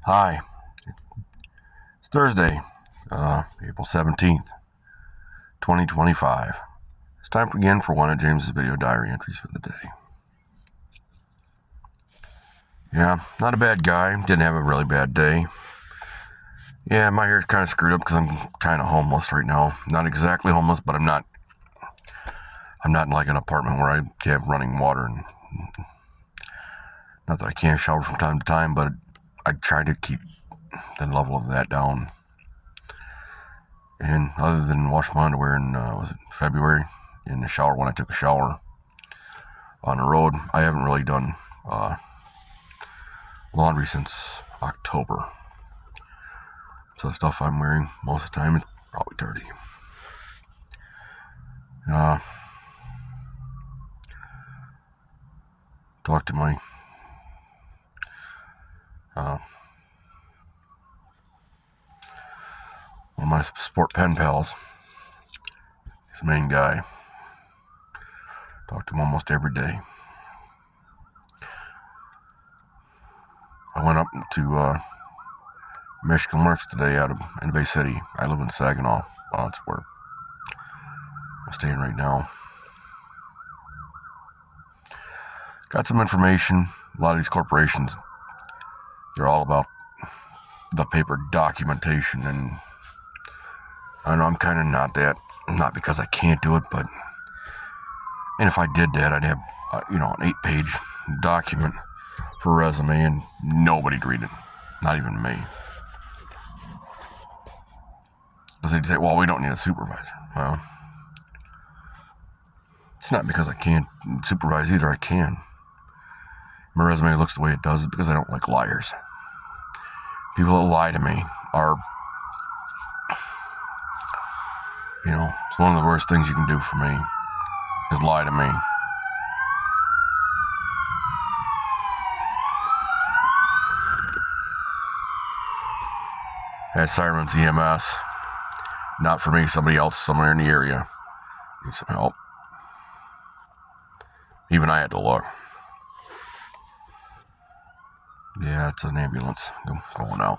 Hi, it's Thursday, April 17th, 2025. It's time again for one of James's video diary entries for the day. Yeah, not a bad guy. Didn't have a really bad day. Yeah, my hair's kind of screwed up because I'm kind of homeless right now. Not exactly homeless, but I'm not in like an apartment where I have running water. And not that I can't shower from time to time, but I try to keep the level of that down. And other than wash my underwear in was it February in the shower when I took a shower on the road, I haven't really done laundry since October. So the stuff I'm wearing most of the time is probably dirty. Talked to my one of my sport pen pals. He's the main guy. Talk to him almost every day. I went up to Michigan Works today out in Bay City. I live in Saginaw. Well, that's where I'm staying right now. Got some information. A lot of these corporations, they're all about the paper documentation, and I know I'm kind of not that. Not because I can't do it, but and if I did that, I'd have an 8-page document for a resume, and nobody'd read it, not even me. Because they'd say, "Well, we don't need a supervisor." Well, it's not because I can't supervise either. I can. My resume looks the way it does because I don't like liars. People that lie to me are, it's one of the worst things you can do for me is lie to me. At Sirens EMS, not for me, somebody else somewhere in the area needs some help. Even I had to look. Yeah, it's an ambulance going out.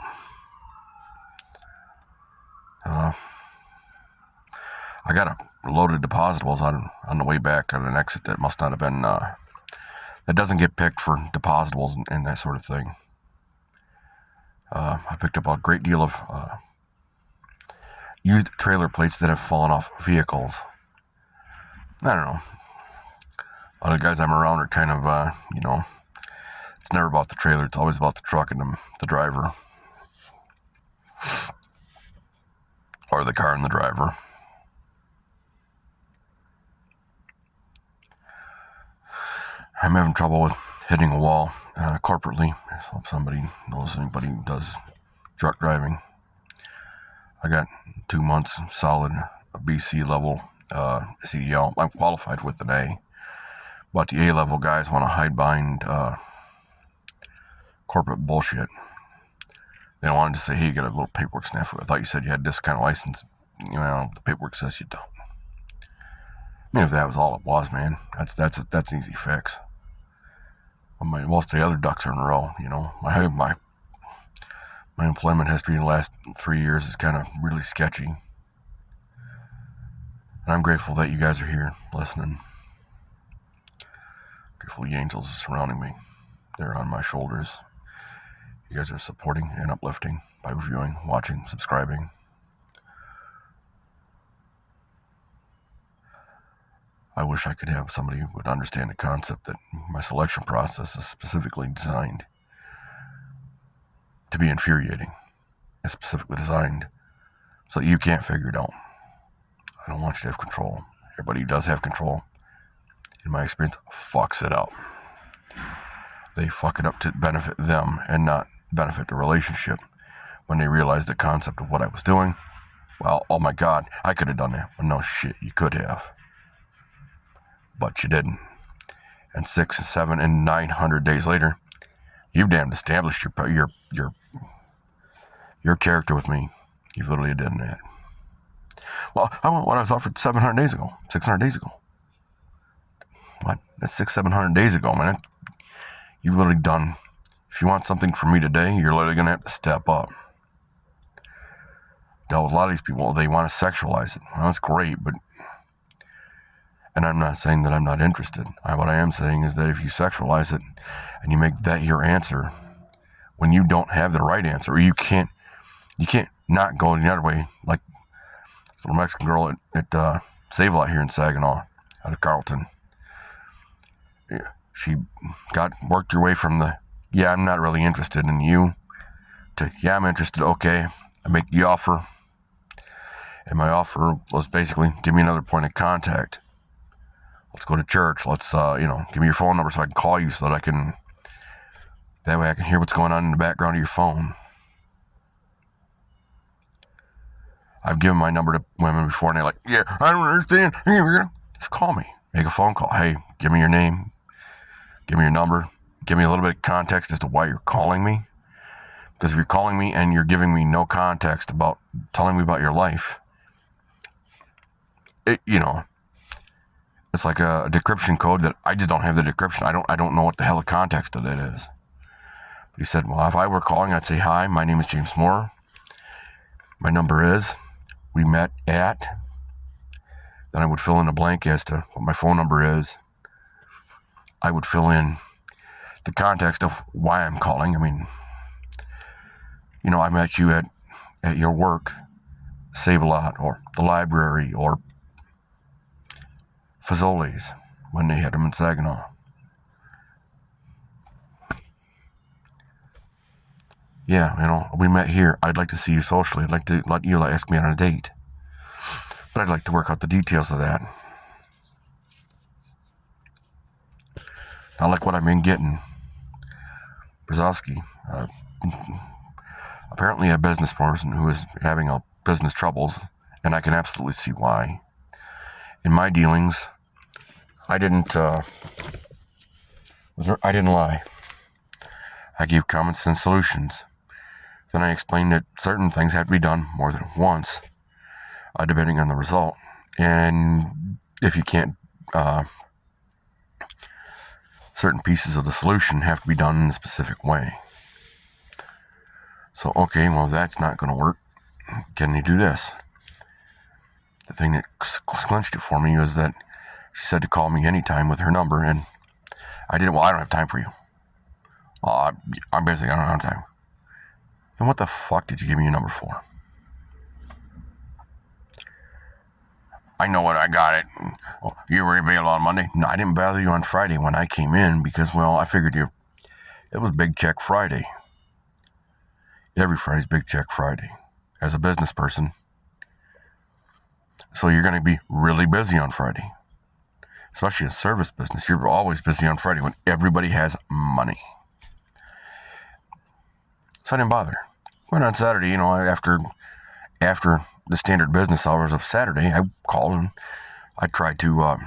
I got a loaded depositables on the way back on an exit that must not have been, that doesn't get picked for depositables and that sort of thing. I picked up a great deal of used trailer plates that have fallen off vehicles. I don't know. A lot of guys I'm around are kind of, it's never about the trailer. It's always about the truck and the driver. Or the car and the driver. I'm having trouble with hitting a wall corporately. So if somebody knows anybody who does truck driving. I got 2 months solid BC level CDL. I'm qualified with an A. But the A level guys want to hide behind corporate bullshit. They don't want to say, "Hey, you got a little paperwork snafu. I thought you said you had this kind of license." The paperwork says you don't. I mean, if that was all it was, man, that's an easy fix. Most of the other ducks are in a row. My employment history in the last 3 years is kind of really sketchy. And I'm grateful that you guys are here listening. Grateful the angels are surrounding me. They're on my shoulders. You guys are supporting and uplifting by reviewing, watching, subscribing. I wish I could have somebody who would understand the concept that my selection process is specifically designed to be infuriating. It's specifically designed so that you can't figure it out. I don't want you to have control. Everybody who does have control, in my experience, fucks it up. They fuck it up to benefit them and not benefit the relationship. When they realize the concept of what I was doing, well, oh my God, I could have done that. Well, no shit, you could have. But you didn't. And 6 and 7 and 900 days later, you've damn established your character with me. You've literally done that. Well, I want what I was offered 700 days ago, 600 days ago. What? That's 700 days ago, man. You've literally done If you want something from me today, you're literally going to have to step up. Dealt with a lot of these people, they want to sexualize it. Well, that's great, but... And I'm not saying that I'm not interested. What I am saying is that if you sexualize it and you make that your answer, when you don't have the right answer, or you can't not go the other way, like this little Mexican girl at Save-A-Lot here in Saginaw, out of Carlton. Yeah, she worked her way from the, yeah, I'm not really interested in you, to, yeah, I'm interested, okay, I make the offer, and my offer was basically, give me another point of contact. Let's go to church, let's, give me your phone number so I can call you so that that way I can hear what's going on in the background of your phone. I've given my number to women before, and they're like, yeah, I don't understand. Just call me. Make a phone call. Hey, give me your name. Give me your number. Give me a little bit of context as to why you're calling me. Because if you're calling me and you're giving me no context about telling me about your life, it's like a decryption code that I just don't have the decryption. I don't know what the hell the context of it is. But he said, well, if I were calling, I'd say, hi, my name is James Moore. My number is, we met at, then I would fill in a blank as to what my phone number is. I would fill in the context of why I'm calling. I mean, I met you at your work, Save-A-Lot, or the library, or Fazoli's, when they had them in Saginaw. Yeah, we met here. I'd like to see you socially. I'd like to let you ask me on a date. But I'd like to work out the details of that. I like what I've been getting. Brzezowski, apparently a business person who is having business troubles, and I can absolutely see why. In my dealings, I didn't lie. I gave common sense solutions. Then I explained that certain things had to be done more than once, depending on the result. And if you can't, certain pieces of the solution have to be done in a specific way. So, okay, well, that's not going to work. Can you do this? The thing that clinched it for me was that she said to call me anytime with her number, and I didn't. Well, I don't have time for you. Well, I'm busy. I don't have time. And what the fuck did you give me your number for? I know what I got it. Well, you were available on Monday? No, I didn't bother you on Friday when I came in because, well, I figured it was Big Check Friday. Every Friday's Big Check Friday. As a business person. So you're going to be really busy on Friday. Especially a service business. You're always busy on Friday when everybody has money. So I didn't bother. Went on Saturday, after the standard business hours of Saturday, I called and I tried to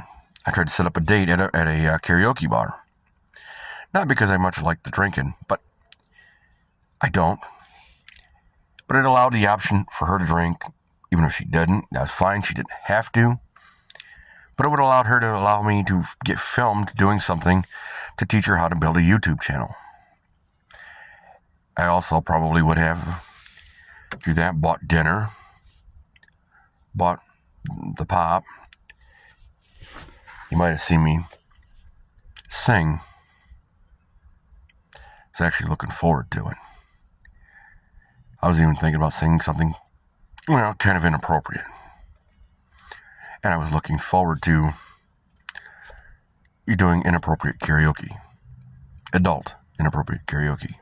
set up a date at a karaoke bar. Not because I much like the drinking, but I don't. But it allowed the option for her to drink, even if she didn't. That's fine. She didn't have to. But it would allow me to get filmed doing something to teach her how to build a YouTube channel. I also probably would have do that, bought dinner, bought the pop. You might have seen me sing. I was actually looking forward to it. I was even thinking about singing something, kind of inappropriate. And I was looking forward to you doing inappropriate karaoke. Adult inappropriate karaoke.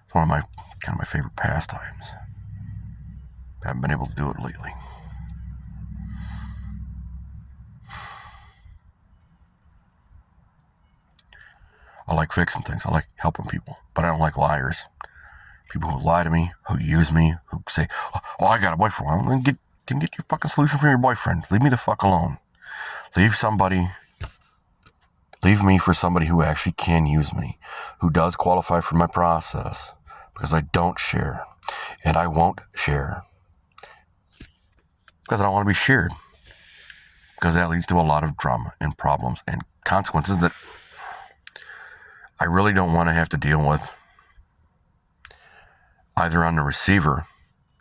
It's one of my favorite pastimes. I haven't been able to do it lately. I like fixing things. I like helping people. But I don't like liars. People who lie to me, who use me, who say, oh, I got a boyfriend. Well, get your fucking solution from your boyfriend. Leave me the fuck alone. Leave me for somebody who actually can use me, who does qualify for my process, because I don't share, and I won't share, because I don't want to be shared, because that leads to a lot of drama and problems and consequences that I really don't want to have to deal with either on the receiver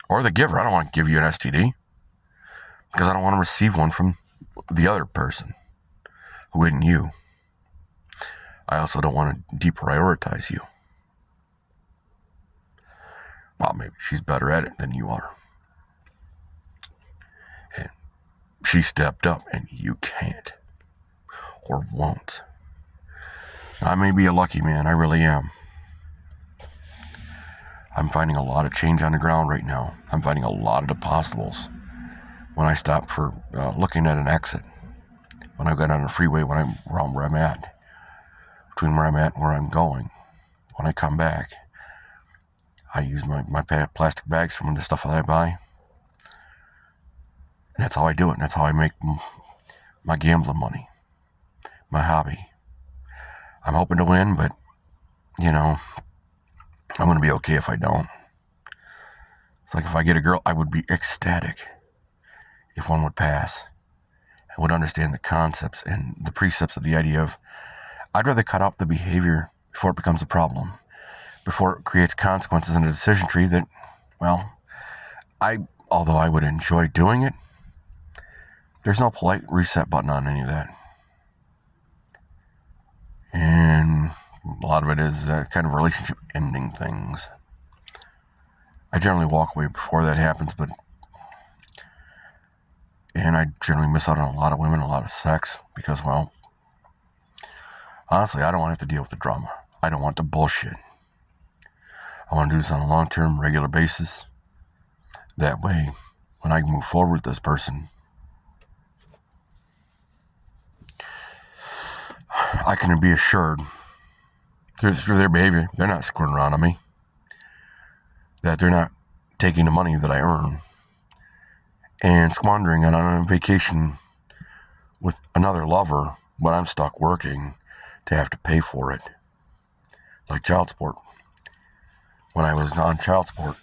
or the giver. I don't want to give you an STD because I don't want to receive one from the other person who isn't you. I also don't want to deprioritize you. Well, maybe she's better at it than you are. And she stepped up and you can't or won't. I may be a lucky man, I really am. I'm finding a lot of change on the ground right now. I'm finding a lot of the possibles. When I stop for looking at an exit, when I go down the freeway, when I'm around where I'm at, between where I'm at and where I'm going, when I come back, I use my plastic bags from the stuff that I buy. And that's how I do it. And that's how I make my gambling money, my hobby. I'm hoping to win, but, you know, I'm going to be okay if I don't. It's like if I get a girl, I would be ecstatic if one would pass and would understand the concepts and the precepts of the idea of, I'd rather cut out the behavior before it becomes a problem, before it creates consequences in a decision tree that, well, although I would enjoy doing it, there's no polite reset button on any of that. And a lot of it is kind of relationship ending things. I generally walk away before that happens, and I generally miss out on a lot of women, a lot of sex, because, well, honestly, I don't want to have to deal with the drama. I don't want the bullshit. I want to do this on a long-term, regular basis. That way, when I move forward with this person, I can be assured through their behavior, they're not screwing around on me, that they're not taking the money that I earn and squandering it on a vacation with another lover when I'm stuck working to have to pay for it. Like child support. When I was on child support,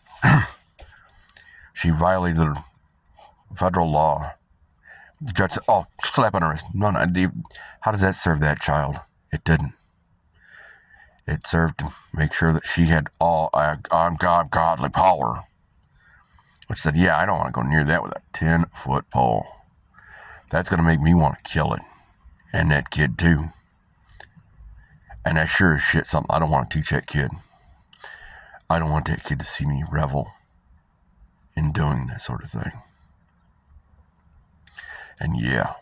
she violated federal law. The judge said, oh, slap on her wrist. No, how does that serve that child? It didn't. It served to make sure that she had all godly power. Which said, yeah, I don't want to go near that with a 10-foot pole. That's going to make me want to kill it. And that kid, too. And that sure as shit something I don't want to teach that kid. I don't want that kid to see me revel in doing that sort of thing. And yeah,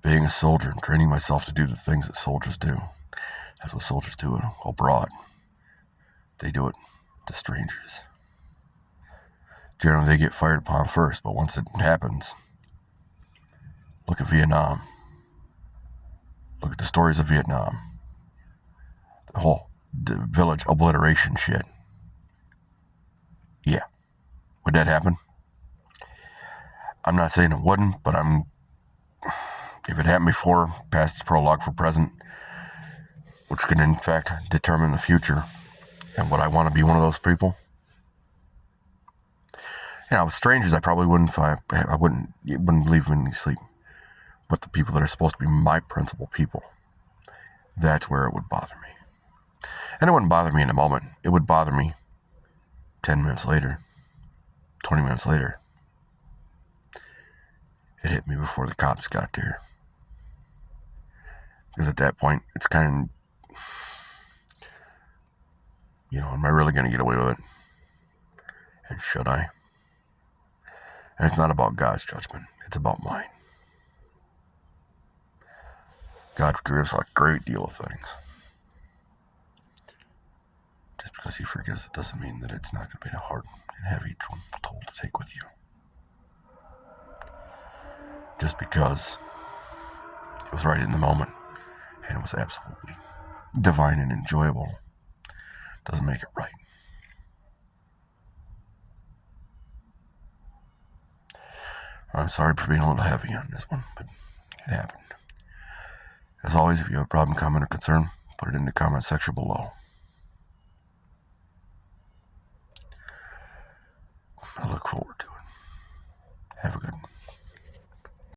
being a soldier and training myself to do the things that soldiers do. That's what soldiers do abroad. They do it to strangers. Generally, they get fired upon first, but once it happens, look at Vietnam. Look at the stories of Vietnam. The whole village obliteration shit. Yeah. Would that happen? I'm not saying it wouldn't, but if it happened before, past its prologue for present, which can in fact determine the future, and would I want to be one of those people? You know, with strangers, I probably wouldn't. I wouldn't leave them in any sleep. But the people that are supposed to be my principal people, that's where it would bother me. And it wouldn't bother me in a moment. It would bother me 10 minutes later, 20 minutes later. It hit me before the cops got there. Because at that point, it's kind of, am I really going to get away with it? And should I? And it's not about God's judgment. It's about mine. God forgives a great deal of things. Just because he forgives it doesn't mean that it's not going to be a hard and heavy toll to take with you. Just because it was right in the moment and it was absolutely divine and enjoyable doesn't make it right. I'm sorry for being a little heavy on this one, but it happened. As always, if you have a problem, comment, or concern, put it in the comment section below. I look forward to it. Have a good one.